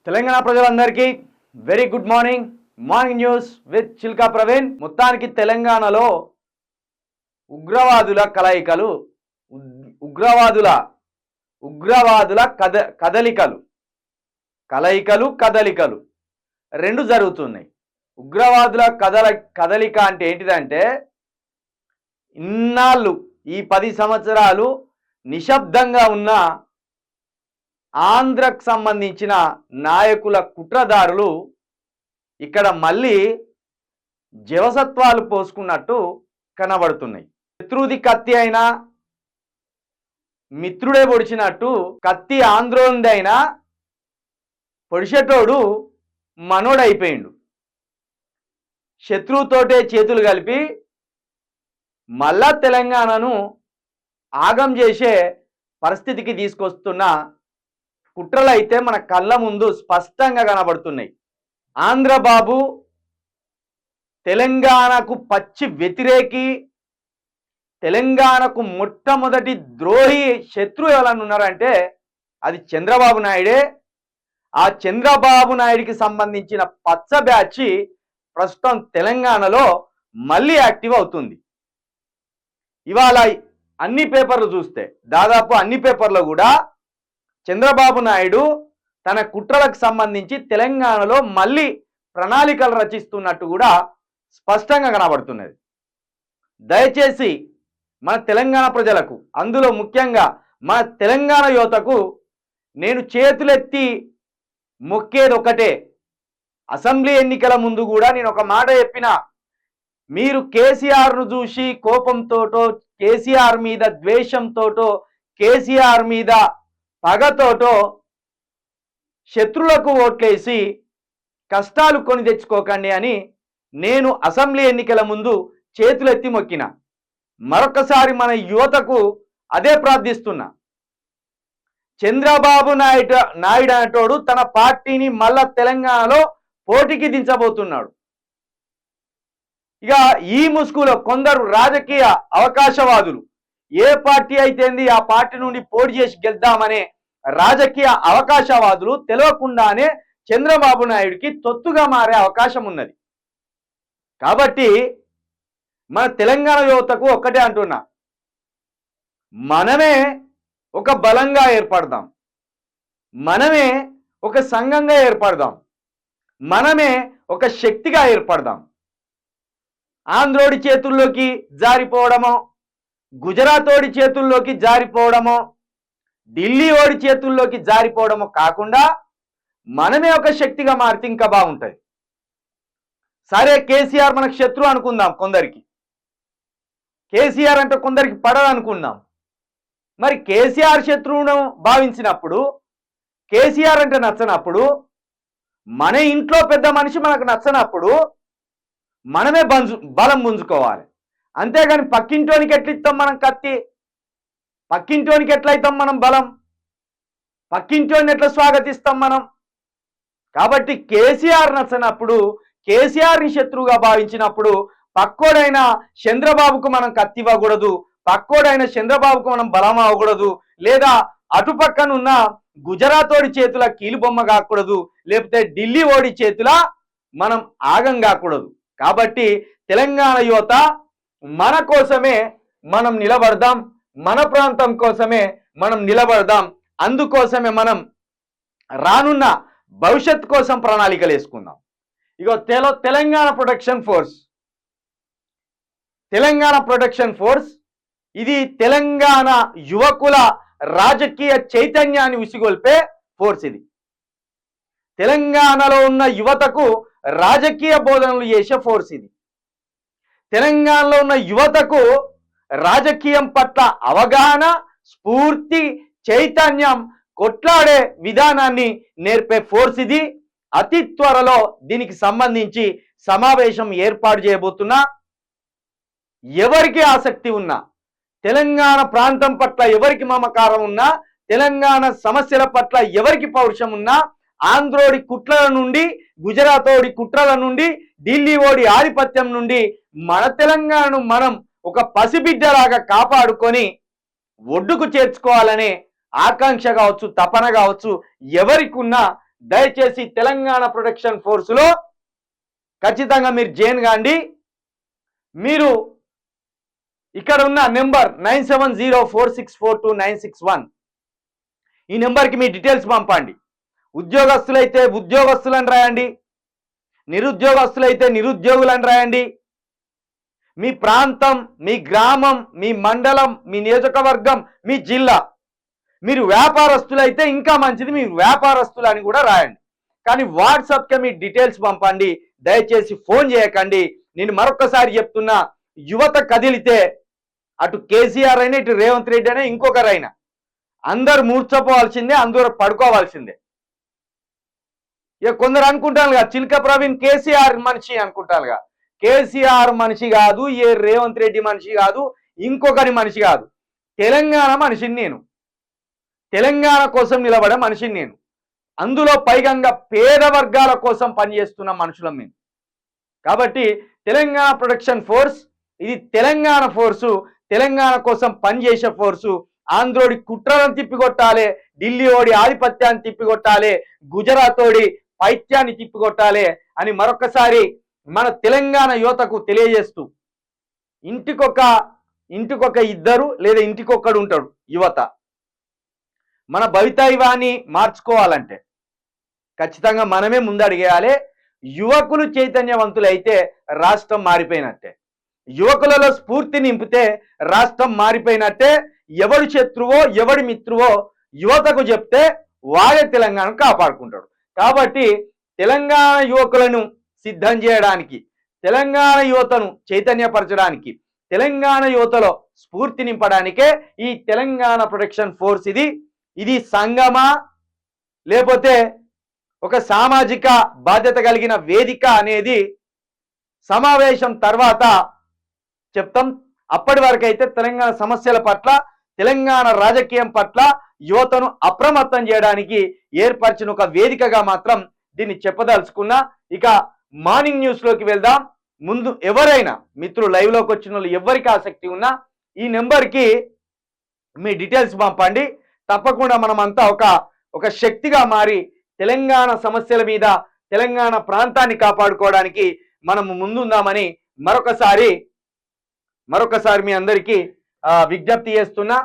తెలంగాణ ప్రజలందరికీ very good morning. Morning news with Chilka Praveen. మొత్తానికి తెలంగాణలో ఉగ్రవాదుల కలయికలు ఉగ్రవాదుల కదలికలు రెండు జరుగుతున్నాయి. ఉగ్రవాదుల కదలిక అంటే ఏంటిదంటే, ఇన్నాళ్ళు ఈ 10 సంవత్సరాలు నిశ్శబ్దంగా ఉన్న ఆంధ్రకు సంబంధించిన నాయకుల కుట్రదారులు ఇక్కడ మళ్ళీ జవసత్వాలు పోసుకున్నట్టు కనబడుతున్నాయి. శత్రువుది కత్తి అయినా మిత్రుడే పొడిచినట్టు కత్తి ఆంధ్రోందైనా పొడిచేటోడు మనోడైపోయిండు. శత్రువుతోటే చేతులు కలిపి మళ్ళా తెలంగాణను ఆగం చేసే పరిస్థితికి తీసుకొస్తున్న కుట్రలు అయితే మన కళ్ళ ముందు స్పష్టంగా కనబడుతున్నాయి. ఆంధ్రబాబు తెలంగాణకు పచ్చి వ్యతిరేకి, తెలంగాణకు మొట్టమొదటి ద్రోహి శత్రువు ఎవరన్నా ఉన్నారంటే అది చంద్రబాబు నాయుడే. ఆ చంద్రబాబు నాయుడికి సంబంధించిన పచ్చ బ్యాచ్ ప్రస్తుతం తెలంగాణలో మళ్ళీ యాక్టివ్ అవుతుంది. ఇవాళ అన్ని పేపర్లు చూస్తే దాదాపు అన్ని పేపర్లో కూడా చంద్రబాబు నాయుడు తన కుట్రలకు సంబంధించి తెలంగాణలో మళ్ళీ ప్రణాళికలు రచిస్తున్నట్టు కూడా స్పష్టంగా కనబడుతున్నది. దయచేసి మన తెలంగాణ ప్రజలకు, అందులో ముఖ్యంగా మన తెలంగాణ యువతకు నేను చేతులెత్తి మొక్కేది ఒకటే. అసెంబ్లీ ఎన్నికల ముందు కూడా నేను ఒక మాట చెప్పిన, మీరు కేసీఆర్ను చూసి కోపంతోటో, కేసీఆర్ మీద ద్వేషంతోటో, కేసీఆర్ మీద పగతోటో శత్రులకు ఓట్లేసి కష్టాలు కొని తెచ్చుకోకండి అని నేను అసెంబ్లీ ఎన్నికల ముందు చేతులెత్తి మొక్కిన. మరొకసారి మన యువతకు అదే ప్రార్థిస్తున్నా. చంద్రబాబు నాయుడు అనేటోడు తన పార్టీని మళ్ళా తెలంగాణలో పోటీకి దించబోతున్నాడు. ఇక ఈ ముసుగులో కొందరు రాజకీయ అవకాశవాదులు, ఏ పార్టీ అయితేంది ఆ పార్టీ నుండి పోటీ చేసి గెలుద్దామనే రాజకీయ అవకాశవాదులు తెలియకుండానే చంద్రబాబు నాయుడికి తొత్తుగా మారే అవకాశం ఉన్నది. కాబట్టి మన తెలంగాణ యువతకు ఒక్కటే అంటున్నా, మనమే ఒక బలంగా ఏర్పడదాం, మనమే ఒక సంఘంగా ఏర్పడదాం, మనమే ఒక శక్తిగా ఏర్పడదాం. ఆంధ్రోడి చేతుల్లోకి జారిపోవడమో, గుజరాత్ ఓడి చేతుల్లోకి జారిపోవడమో, ఢిల్లీ ఓడి చేతుల్లోకి జారిపోవడమో కాకుండా మనమే ఒక శక్తిగా మారితే ఇంకా బాగుంటుంది. సరే, కేసీఆర్ మనకు శత్రువు అనుకుందాం, కొందరికి కేసీఆర్ అంటే కొందరికి పడదు అనుకుందాం. మరి కేసీఆర్ శత్రువును భావించినప్పుడు, కేసీఆర్ అంటే నచ్చనప్పుడు, మన ఇంట్లో పెద్ద మనిషి మనకు నచ్చనప్పుడు మనమే బలం పుంజుకోవాలి. అంతేగాని పక్కింటోనికి ఎట్లా ఇస్తాం మనం కత్తి, పక్కింటోనికి ఎట్లయితాం మనం బలం, పక్కింటోని ఎట్లా స్వాగతిస్తాం మనం. కాబట్టి కేసీఆర్ నచ్చనప్పుడు, కేసీఆర్ని శత్రువుగా భావించినప్పుడు పక్కోడైన చంద్రబాబుకు మనం కత్తి ఇవ్వకూడదు, పక్కోడైన చంద్రబాబుకు మనం బలం అవ్వకూడదు, లేదా అటుపక్కన ఉన్న గుజరాత్ ఓడి చేతుల కీలుబొమ్మ కాకూడదు, లేకపోతే ఢిల్లీ ఓడి చేతుల మనం ఆగం కాకూడదు. కాబట్టి తెలంగాణ యువత మన కోసమే మనం నిలబడదాం, మన ప్రాంతం కోసమే మనం నిలబడదాం. అందుకోసమే మనం రానున్న భవిష్యత్ కోసం ప్రణాళికలు వేసుకుందాం. ఇగో తెలంగాణ ప్రొటెక్షన్ ఫోర్స్ ఇది తెలంగాణ యువకుల రాజకీయ చైతన్యాన్ని ఉసిగొల్పే ఫోర్స్. ఇది తెలంగాణలో ఉన్న యువతకు రాజకీయ బోధనలు చేసే ఫోర్స్. ఇది తెలంగాణలో ఉన్న యువతకు రాజకీయం పట్ల అవగాహన, స్ఫూర్తి, చైతన్యం, కొట్లాడే విధానాన్ని నేర్పే ఫోర్స్ ఇది. అతి త్వరలో దీనికి సంబంధించి సమావేశం ఏర్పాటు చేయబోతున్నా. ఎవరికి ఆసక్తి ఉన్నా, తెలంగాణ ప్రాంతం పట్ల ఎవరికి మమకారం ఉన్నా, తెలంగాణ సమస్యల పట్ల ఎవరికి పౌరుషం ఉన్నా, ఆంధ్రోడి కుట్రల నుండి, గుజరాత్ ఓడి కుట్రల నుండి, ఢిల్లీ ఓడి ఆధిపత్యం నుండి మన తెలంగాణను మనం ఒక పసిబిడ్డలాగా కాపాడుకొని ఒడ్డుకు చేర్చుకోవాలనే ఆకాంక్ష కావచ్చు, తపన కావచ్చు ఎవరికి ఉన్నా దయచేసి తెలంగాణ ప్రొటెక్షన్ ఫోర్సులో ఖచ్చితంగా మీరు జాయిన్ కాండి. మీరు ఇక్కడ ఉన్న నెంబర్ 9704642961 ఈ నెంబర్కి మీ డీటెయిల్స్ పంపండి. ఉద్యోగస్తులైతే ఉద్యోగస్తులని రాయండి, నిరుద్యోగస్తులైతే నిరుద్యోగులని రాయండి. మీ ప్రాంతం, మీ గ్రామం, మీ మండలం, మీ నియోజకవర్గం, మీ జిల్లా, మీరు వ్యాపారస్తులైతే ఇంకా మంచిది, మీ వ్యాపారస్తులు అని కూడా రాయండి. కానీ వాట్సాప్కి మీ డీటెయిల్స్ పంపండి, దయచేసి ఫోన్ చేయకండి. నేను మరొకసారి చెప్తున్నా, యువత కదిలితే అటు కేసీఆర్ అయినా ఇటు రేవంత్ రెడ్డి అయినా ఇంకొకరైనా అందరు మూర్చపోవాల్సిందే, అందరూ పడుకోవాల్సిందే. ఇక కొందరు అనుకుంటారుగా చిల్క ప్రవీణ్ కేసీఆర్ మనిషి అనుకుంటారుగా. కేసీఆర్ మనిషి కాదు, ఏ రేవంత్ రెడ్డి మనిషి కాదు, ఇంకొకరి మనిషి కాదు. తెలంగాణ మనిషిని నేను, తెలంగాణ కోసం నిలబడే మనిషిని నేను. అందులో పైగా పేద వర్గాల కోసం పనిచేస్తున్న మనుషులం మేము. కాబట్టి తెలంగాణ ప్రొటెక్షన్ ఫోర్స్ ఇది తెలంగాణ ఫోర్సు, తెలంగాణ కోసం పనిచేసే ఫోర్సు. ఆంధ్రోడి కుట్రలను తిప్పికొట్టాలి, ఢిల్లీ ఓడి ఆధిపత్యాన్ని తిప్పికొట్టాలి, గుజరాత్ ఓడి పైత్యాన్ని తిప్పికొట్టాలి అని మరొకసారి మన తెలంగాణ యువతకు తెలియజేస్తూ, ఇంటికొక ఇద్దరు లేదా ఇంటికొక్కడు ఉంటాడు యువత. మన భవితవ్యాన్ని మార్చుకోవాలంటే ఖచ్చితంగా మనమే ముందడిగేయాలి. యువకులు చైతన్యవంతులైతే రాష్ట్రం మారిపోయినట్టే, యువకులలో స్ఫూర్తి నింపితే రాష్ట్రం మారిపోయినట్టే. ఎవడు శత్రువో ఎవడి మిత్రువో యువతకు చెప్తే వాడే తెలంగాణను కాపాడుకుంటాడు. కాబట్టి తెలంగాణ యువకులను సిద్ధం చేయడానికి, తెలంగాణ యువతను చైతన్యపరచడానికి, తెలంగాణ యువతలో స్ఫూర్తి నింపడానికే ఈ తెలంగాణ ప్రొటెక్షన్ ఫోర్స్. ఇది సంగమా లేకపోతే ఒక సామాజిక బాధ్యత కలిగిన వేదిక అనేది సమావేశం తర్వాత చెప్తాం. అప్పటి వరకు అయితే తెలంగాణ సమస్యల పట్ల, తెలంగాణ రాజకీయం పట్ల యువతను అప్రమత్తం చేయడానికి ఏర్పరిచిన ఒక వేదికగా మాత్రం దీన్ని చెప్పదలుచుకున్నా. ఇక మార్నింగ్ న్యూస్ లోకి వెళ్దాం. ముందు ఎవరైనా మిత్రులు లైవ్ లోకి వచ్చిన వాళ్ళు ఎవరికి ఆసక్తి ఉన్నా ఈ నెంబర్కి మీ డీటెయిల్స్ పంపండి. తప్పకుండా మనమంతా ఒక శక్తిగా మారి తెలంగాణ సమస్యల మీద, తెలంగాణ ప్రాంతాన్ని కాపాడుకోవడానికి మనము ముందుందామని మరొకసారి మీ అందరికీ విజ్ఞప్తి చేస్తున్నా.